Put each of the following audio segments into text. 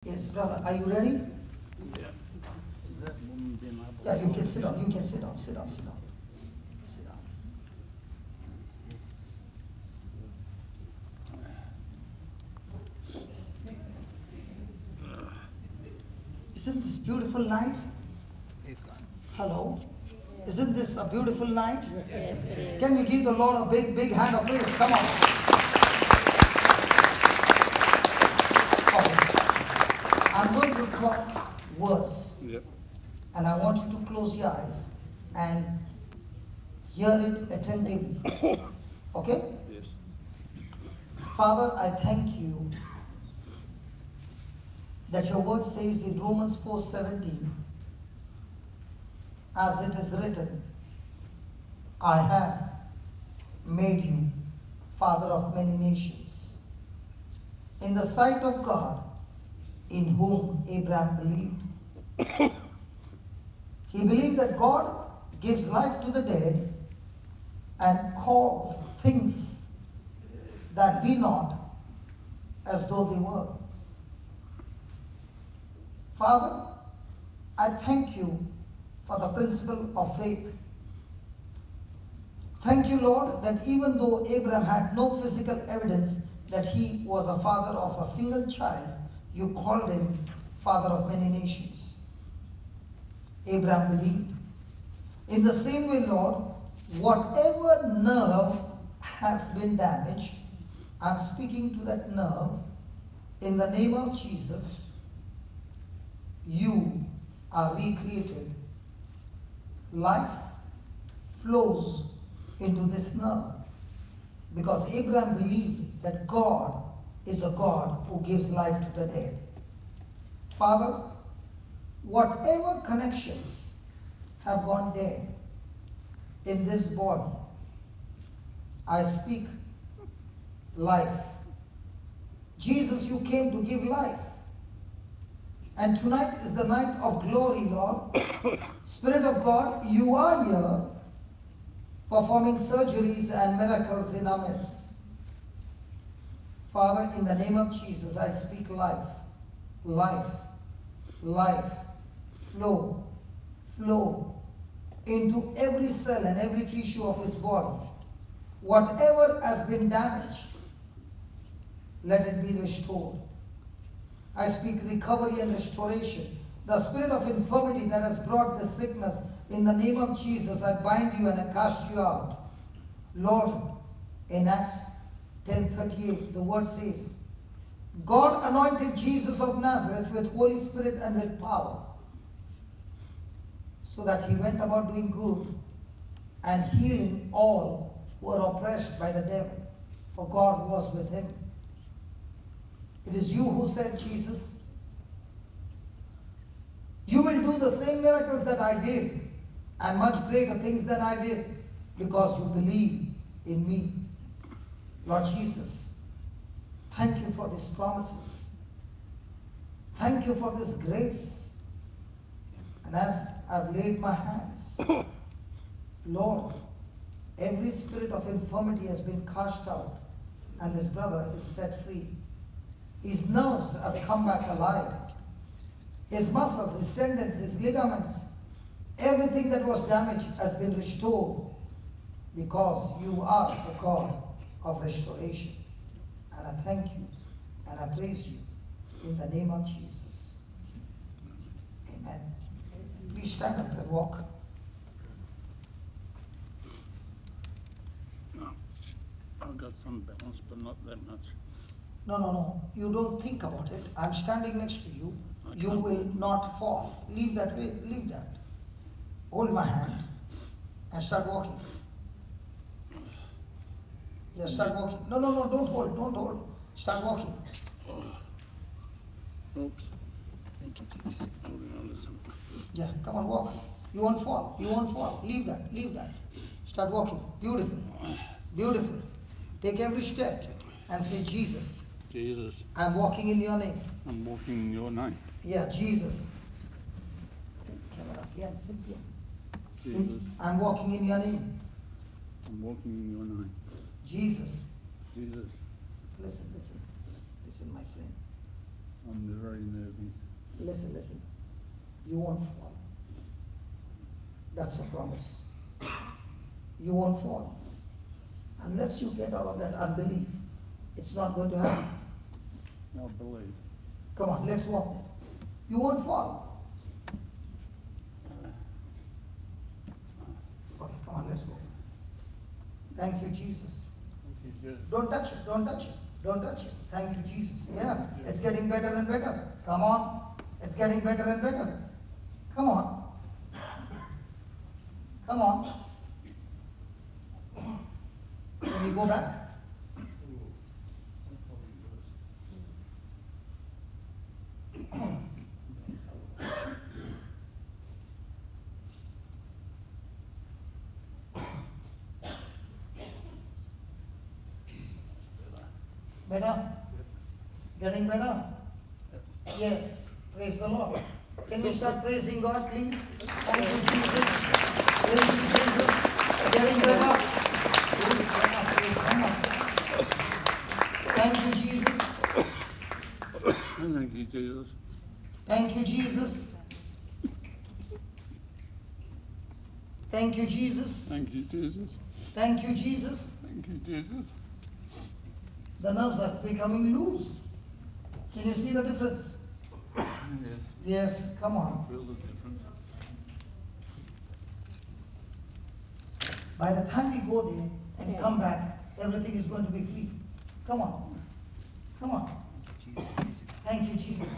Yes, brother, are you ready? Yeah. Yeah, you can sit down, you can sit down, sit down, sit down. Sit down. Isn't this beautiful night? Hello? Isn't this a beautiful night? Yes, it is. Can we give the Lord a big, big hand of praise? Come on. Okay. I'm going to talk words. Yep. And I want you to close your eyes and hear it attentively. Okay? Yes. Father, I thank you that your word says in Romans 4:17, as it is written, I have made you father of many nations. In the sight of God, in whom Abraham believed. He believed that God gives life to the dead and calls things that be not as though they were. Father, I thank you for the principle of faith. Thank you, Lord, that even though Abraham had no physical evidence that he was a father of a single child, you called him father of many nations. Abraham believed. In the same way, Lord, whatever nerve has been damaged, I'm speaking to that nerve. In the name of Jesus, you are recreated. Life flows into this nerve because Abraham believed that God is a God who gives life to the dead. Father, whatever connections have gone dead in this body, I speak life. Jesus, you came to give life. And tonight is the night of glory, Lord. Spirit of God, you are here performing surgeries and miracles in our midst. Father, in the name of Jesus, I speak life, life, life, flow, flow into every cell and every tissue of his body. Whatever has been damaged, let it be restored. I speak recovery and restoration. The spirit of infirmity that has brought the sickness, in the name of Jesus, I bind you and I cast you out. Lord, in Acts 10:38, the word says, God anointed Jesus of Nazareth with Holy Spirit and with power, so that he went about doing good and healing all who were oppressed by the devil, for God was with him. It is you who said, Jesus, you will do the same miracles that I did and much greater things than I did because you believe in me. Lord Jesus, thank you for these promises. Thank you for this grace. And as I've laid my hands, Lord, every spirit of infirmity has been cast out and this brother is set free. His nerves have come back alive. His muscles, his tendons, his ligaments, everything that was damaged has been restored because you are the God of restoration. And I thank you and I praise you in the name of Jesus. Amen. Please stand up and walk. No. I've got some balance, but not that much. No. You don't think about it. I'm standing next to you. Okay. You will not fall. Leave that way. Leave that. Hold my hand and start walking. Yeah, start walking. No, don't hold. Don't hold. Start walking. Oops. Thank you, Jesus. Holding on to something. Yeah, come on, walk. You won't fall. You won't fall. Leave that. Leave that. Start walking. Beautiful. Beautiful. Take every step and say, Jesus, Jesus, I'm walking in your name. I'm walking in your name. Yeah, Jesus. Camera. Yeah, sit here. Jesus, I'm walking in your name. I'm walking in your name. Jesus. Jesus, Listen, my friend. I'm very nervy. Listen. You won't fall. That's a promise. You won't fall. Unless you get out of that unbelief, it's not going to happen. I believe. Come on, let's walk. You won't fall. Okay, come on, let's go. Thank you, Jesus. Thank you, Jesus. Don't touch it, don't touch it, don't touch it. Thank you, Jesus. Yeah, it's getting better and better. Come on. It's getting better and better. Come on. Come on. Can we go back? Better? Getting better? Yes. Yes. Praise the Lord. Can you start praising God, please? Thank you, Jesus. Praise you, Jesus. Getting better? Come on. Thank you, Jesus. Thank you, Jesus. Thank you, Jesus. Thank you, Jesus. Thank you, Jesus. Thank you, Jesus. Thank you, Jesus. The nerves are becoming loose. Can you see the difference? Yes. Yes, come on. Feel the difference. By the time we go there and come back, everything is going to be free. Come on. Come on. Thank you, Jesus.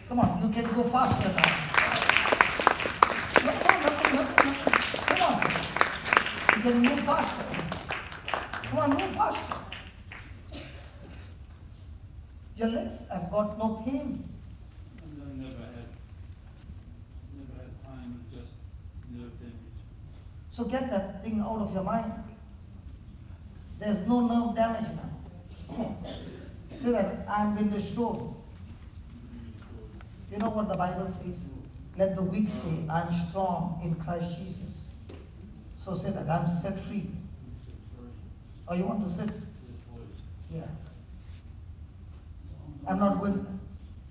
Come on, you can go faster now. Come on. You can move faster. Come on, move faster. Your legs have got no pain. I never had pain, just nerve damage. So get that thing out of your mind. There's no nerve damage now. Say that, I've been restored. You know what the Bible says? Let the weak say, I'm strong in Christ Jesus. So say that, I'm set free. Or you want to sit? Yeah. I'm not going.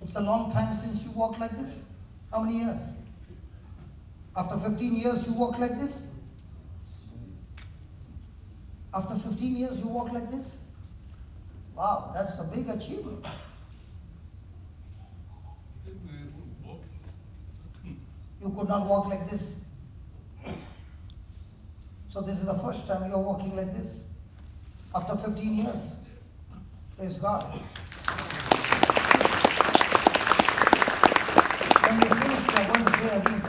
It's a long time since you walk like this. How many years? After 15 years you walk like this? After 15 years you walk like this? Wow, that's a big achievement. You could not walk like this. So this is the first time you're walking like this. After 15 years. Praise God. When we finish, we're going to pray again.